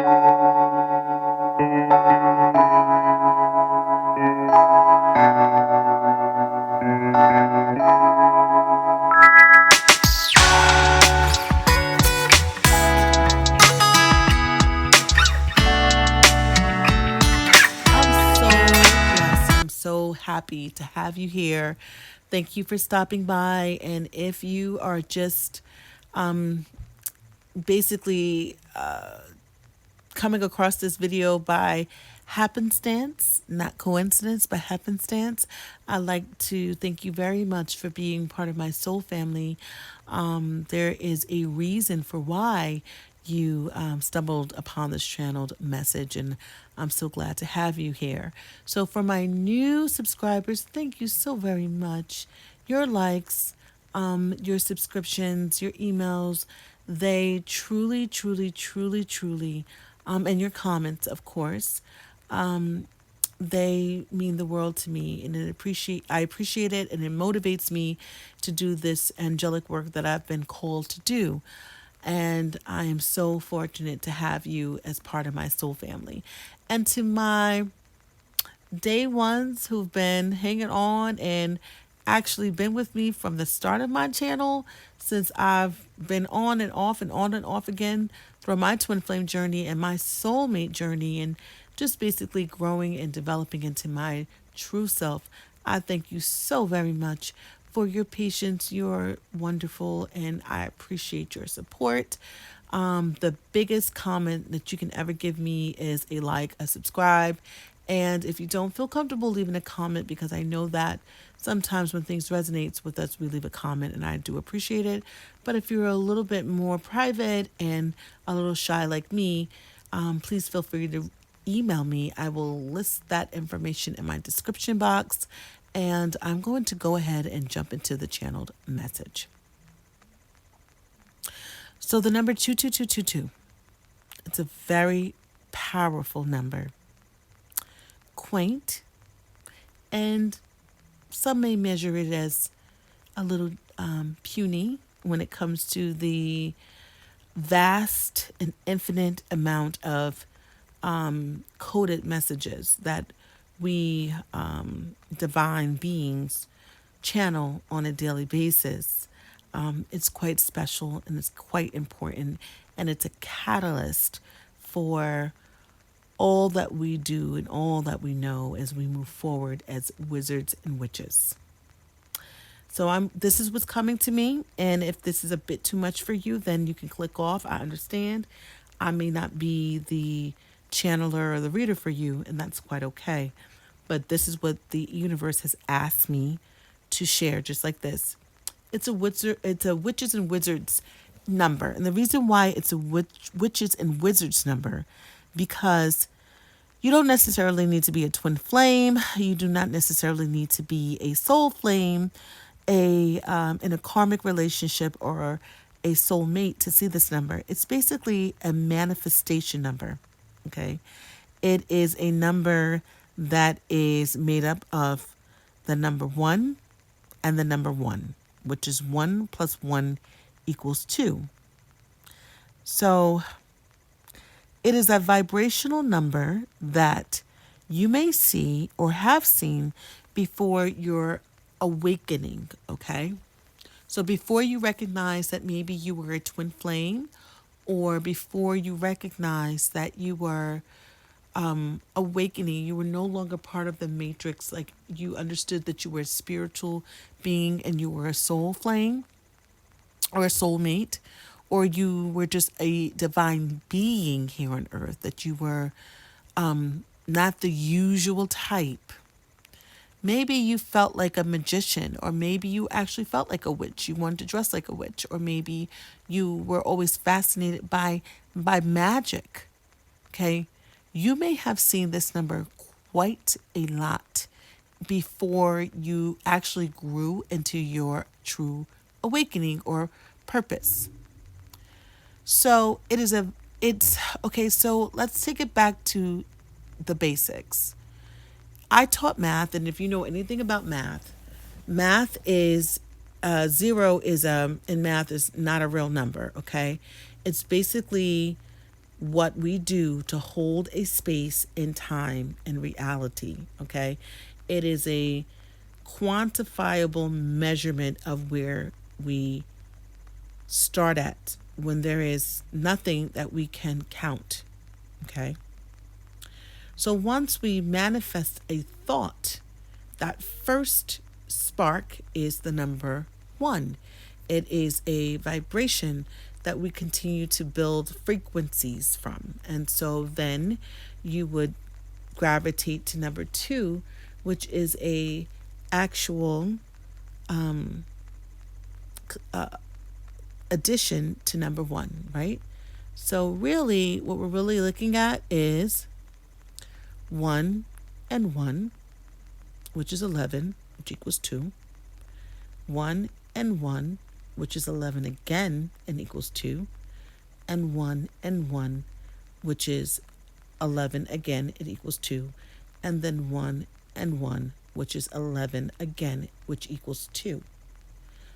I'm so blessed. I'm so happy to have you here. Thank you for stopping by. And if you are just basically coming across this video by happenstance, not coincidence, but happenstance, I'd like to thank you very much for being part of my soul family. There is a reason for why you stumbled upon this channeled message, and I'm so glad to have you here. So, for my new subscribers, thank you so very much. Your likes, your subscriptions, your emails, they truly, truly, truly, truly, and your comments, of course, they mean the world to me, and I appreciate it, and it motivates me to do this angelic work that I've been called to do. And I am so fortunate to have you as part of my soul family. And to my day ones who've been hanging on and actually been with me from the start of my channel, since I've been on and off and on and off again through my twin flame journey and my soulmate journey, and just basically growing and developing into my true self. I thank you so very much for your patience. You're wonderful, and I appreciate your support. The biggest comment that you can ever give me is a like, a subscribe. And if you don't feel comfortable leaving a comment, because I know that sometimes when things resonates with us, we leave a comment, and I do appreciate it. But if you're a little bit more private and a little shy like me, please feel free to email me. I will list that information in my description box. And I'm going to go ahead and jump into the channeled message. So the number 22222, it's a very powerful number. Quaint, and some may measure it as a little puny when it comes to the vast and infinite amount of coded messages that we divine beings channel on a daily basis. It's quite special, and it's quite important, and it's a catalyst for all that we do and all that we know as we move forward as wizards and witches. So this is what's coming to me, and if this is a bit too much for you, then you can click off. I understand. I may not be the channeler or the reader for you, and that's quite okay. But this is what the universe has asked me to share, just like this. It's a witches and wizards number, and the reason why it's a witches and wizards number, because you don't necessarily need to be a twin flame. You do not necessarily need to be a soul flame, in a karmic relationship, or a soulmate to see this number. It's basically a manifestation number. Okay, it is a number that is made up of the number one and the number one, which is 1 plus 1 equals 2. So it is a vibrational number that you may see or have seen before your awakening, okay? So before you recognize that maybe you were a twin flame, or before you recognize that you were awakening, you were no longer part of the matrix, like you understood that you were a spiritual being and you were a soul flame or a soulmate, or you were just a divine being here on earth, that you were not the usual type. Maybe you felt like a magician, or maybe you actually felt like a witch. You wanted to dress like a witch, or maybe you were always fascinated by magic. Okay? You may have seen this number quite a lot before you actually grew into your true awakening or purpose. So it's okay, so let's take it back to the basics. I taught math, and if you know anything about math, math is zero is in math is not a real number. Okay, it's basically what we do to hold a space in time and reality. Okay. It is a quantifiable measurement of where we start at when there is nothing that we can count. Okay. So once we manifest a thought, that first spark is the number one. It is a vibration that we continue to build frequencies from. And so then you would gravitate to number two, which is a actual addition to number one, right? So really what we're really looking at is 1 and 1, which is 11, which equals 2. 1 and 1, which is 11 again and equals 2. And 1 and 1, which is 11 again, it equals 2. And then 1 and 1, which is 11 again, which equals 2.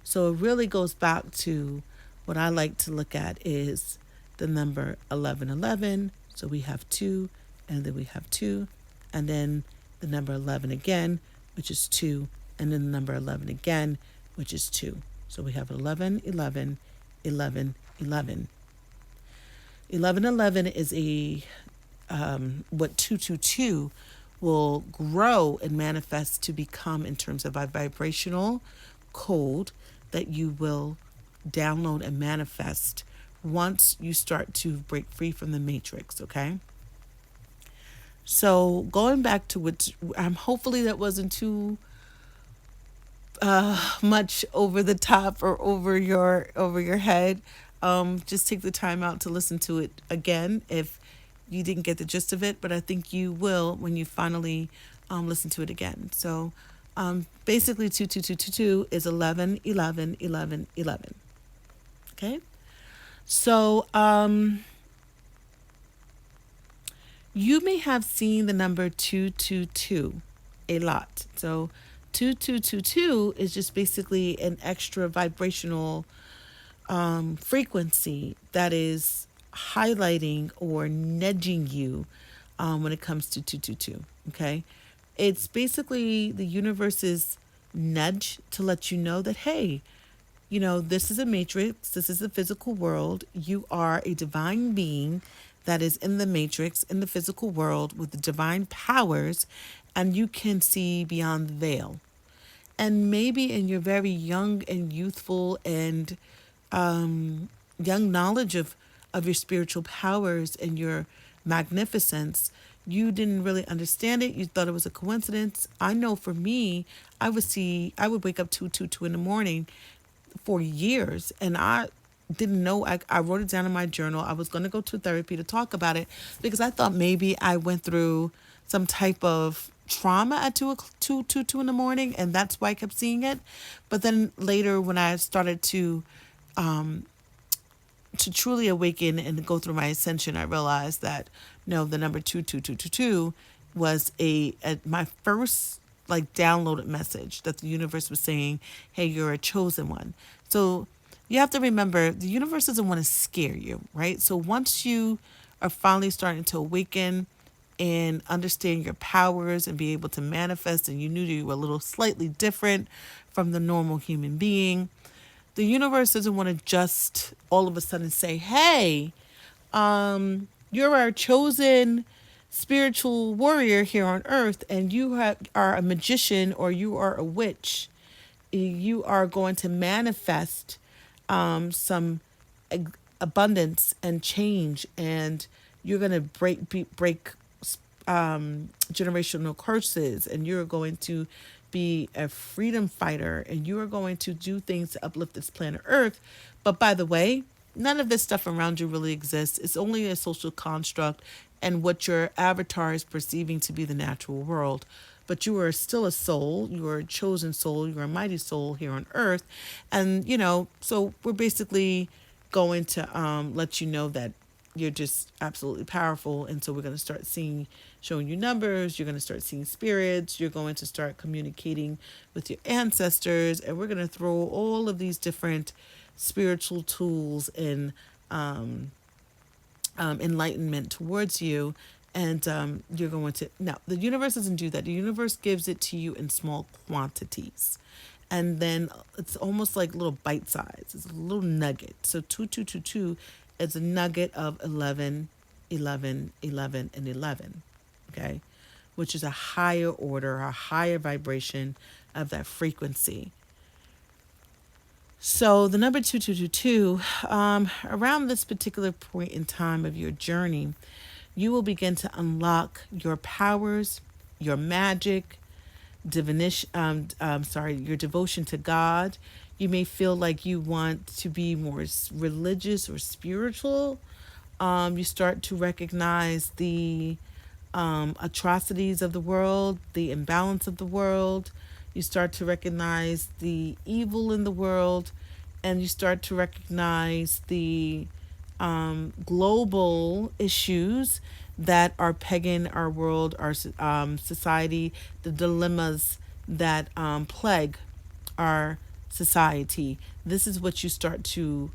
So it really goes back to what I like to look at is the number 1111. So we have 2, and then we have 2, and then the number 11 again, which is 2, and then the number 11 again, which is 2. So we have 11, 11, 11, 11. 1111 is a what 222 will grow and manifest to become in terms of a vibrational code that you will download and manifest once you start to break free from the matrix. Okay. So going back to what hopefully that wasn't too much over the top or over your head. Just take the time out to listen to it again if you didn't get the gist of it, but I think you will when you finally listen to it again. So basically 22222 is 11 11 11 11. Okay. So you may have seen the number 222 a lot. So 2222 is just basically an extra vibrational frequency that is highlighting or nudging you when it comes to 222. Okay. It's basically the universe's nudge to let you know that, hey, this is a matrix. This is the physical world. You are a divine being that is in the matrix, in the physical world with the divine powers, and you can see beyond the veil. And maybe in your very young and youthful and young knowledge of your spiritual powers and your magnificence, you didn't really understand it. You thought it was a coincidence. I know for me, I would wake up 222 in the morning for years, and I didn't know. I wrote it down in my journal. I was going to go to therapy to talk about it because I thought maybe I went through some type of trauma at 2 in the morning, and that's why I kept seeing it. But then later, when I started to truly awaken and go through my ascension, I realized that no, the number 22222 was my first like downloaded message that the universe was saying, hey, you're a chosen one. So you have to remember the universe doesn't want to scare you, right? So once you are finally starting to awaken and understand your powers and be able to manifest, and you knew you were a little slightly different from the normal human being, the universe doesn't want to just all of a sudden say, hey, you're our chosen spiritual warrior here on earth, and are a magician or you are a witch. You are going to manifest some abundance and change, and you're going to break generational curses, and you're going to be a freedom fighter, and you are going to do things to uplift this planet Earth. But by the way, none of this stuff around you really exists. It's only a social construct and what your avatar is perceiving to be the natural world. But you are still a soul. You are a chosen soul. You are a mighty soul here on earth. And, so we're basically going to let you know that you're just absolutely powerful. And so we're going to start showing you numbers. You're going to start seeing spirits. You're going to start communicating with your ancestors. And we're going to throw all of these different spiritual tools and enlightenment towards you, and you're going to. Now, the universe doesn't do that. The universe gives it to you in small quantities. And then it's almost like little bite size. It's a little nugget. So 2222 is a nugget of 11, 11, 11, and 11. Okay. Which is a higher order, a higher vibration of that frequency. So the number 2222, around this particular point in time of your journey, you will begin to unlock your powers, your magic, divination, your devotion to God. You may feel like you want to be more religious or spiritual. You start to recognize the atrocities of the world, the imbalance of the world. You start to recognize the evil in the world, and you start to recognize the global issues that are pegging our world, our society, the dilemmas that plague our society. This is what you start to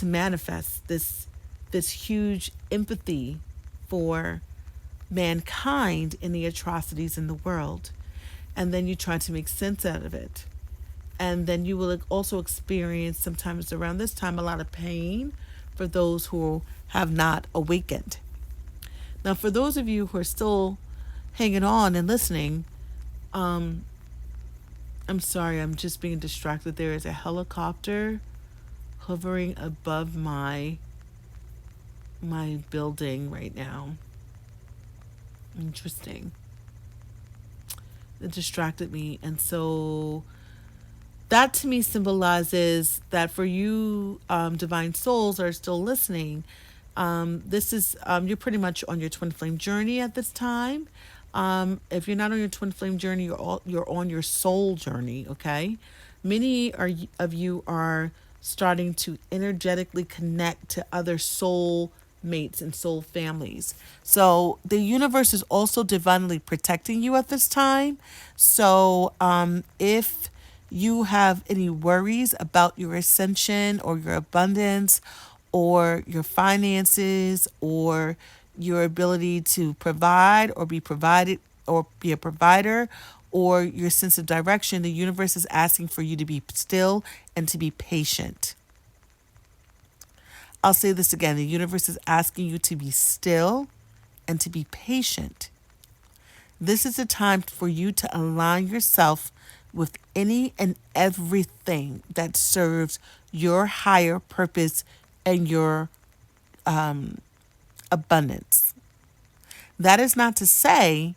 manifest this huge empathy for mankind in the atrocities in the world, and then you try to make sense out of it. And then you will also experience sometimes around this time a lot of pain for those who have not awakened. Now, for those of you who are still hanging on and listening, I'm sorry, I'm just being distracted. There is a helicopter hovering above my building right now. Interesting. It distracted me, and so that to me symbolizes that for you, divine souls are still listening. This is you're pretty much on your twin flame journey at this time. If you're not on your twin flame journey, you're on your soul journey. Okay, many of you are starting to energetically connect to other soul mates and soul families. So the universe is also divinely protecting you at this time. So if you have any worries about your ascension or your abundance or your finances or your ability to provide or be provided or be a provider or your sense of direction, the universe is asking for you to be still and to be patient. I'll say this again. The universe is asking you to be still and to be patient. This is a time for you to align yourself with any and everything that serves your higher purpose and your abundance. That is not to say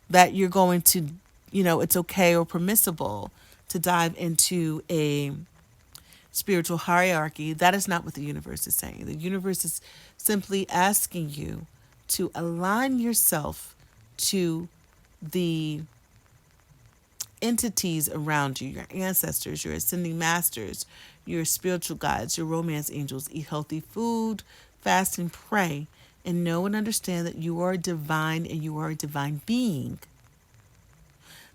that you're going to, it's okay or permissible to dive into a spiritual hierarchy. That is not what the universe is saying. The universe is simply asking you to align yourself to the entities around you, your ancestors, your ascending masters, your spiritual guides, your romance angels. Eat healthy food, fast and pray, and know and understand that you are divine and you are a divine being.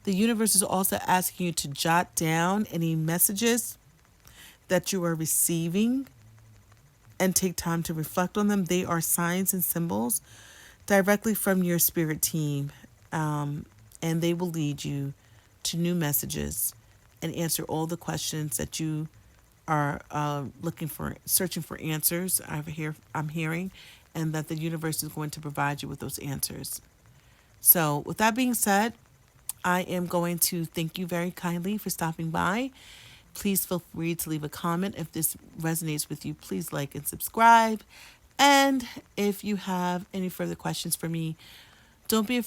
The universe is also asking you to jot down any messages that you are receiving and take time to reflect on them. They are signs and symbols directly from your spirit team, and they will lead you to new messages and answer all the questions that you are looking for, searching for answers. I'm hearing, and that the universe is going to provide you with those answers. So, with that being said, I am going to thank you very kindly for stopping by. Please feel free to leave a comment. If this resonates with you, please like and subscribe. And if you have any further questions for me, don't be afraid